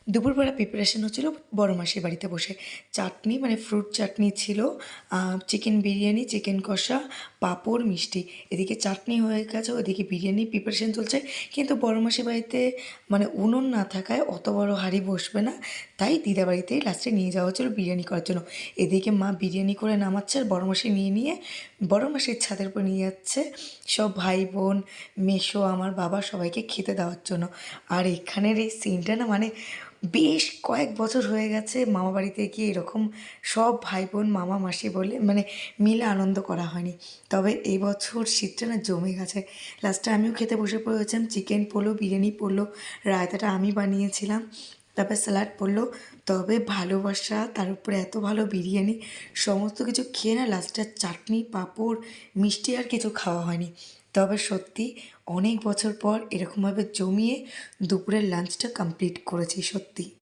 দুপুরবেলা প্রিপারেশন হচ্ছিল বড় মাসির বাড়িতে বসে। চাটনি মানে ফ্রুট চাটনি ছিল, চিকেন বিরিয়ানি, চিকেন কষা, পাঁপড়, মিষ্টি। এদিকে চাটনি হয়ে গেছে, ওদিকে বিরিয়ানির প্রিপারেশন চলছে। কিন্তু বড় মাসির বাড়িতে মানে উনুন না থাকায় অত বড় হাঁড়ি বসবে না, তাই দিদা বাড়িতেই লাস্টে নিয়ে যাওয়া হচ্ছিলো বিরিয়ানি করার জন্য। এদিকে মা বিরিয়ানি করে নামাচ্ছে আর বড় মাসি নিয়ে বড় মাসির ছাদের উপর নিয়ে যাচ্ছে সব ভাই বোন, মেসো, আমার বাবা সবাইকে খেতে দেওয়ার জন্য। আর এখানের এই সিনটা না মানে বেশ কয়েক বছর হয়ে গেছে মামা বাড়িতে গিয়ে এরকম সব ভাই বোন মামা মাসি বলে মানে মিলে আনন্দ করা হয়নি। তবে এই বছর শীতটা না জমে গেছে। লাস্টে আমিও খেতে বসে পড়েছিলাম। চিকেন পড়লো, বিরিয়ানি পড়লো, রায়তাটা আমি বানিয়েছিলাম, তারপর স্যালাড পড়লো। তবে ভালোবাসা, তার উপরে এত ভালো বিরিয়ানি, সমস্ত কিছু খেয়ে না লাস্টে চাটনি, পাঁপড়, মিষ্টি আর কিছু খাওয়া হয়নি। তবে সত্যি অনেক বছর পর এরকমভাবে জমিয়ে দুপুরের লাঞ্চটা কমপ্লিট করেছি সত্যি।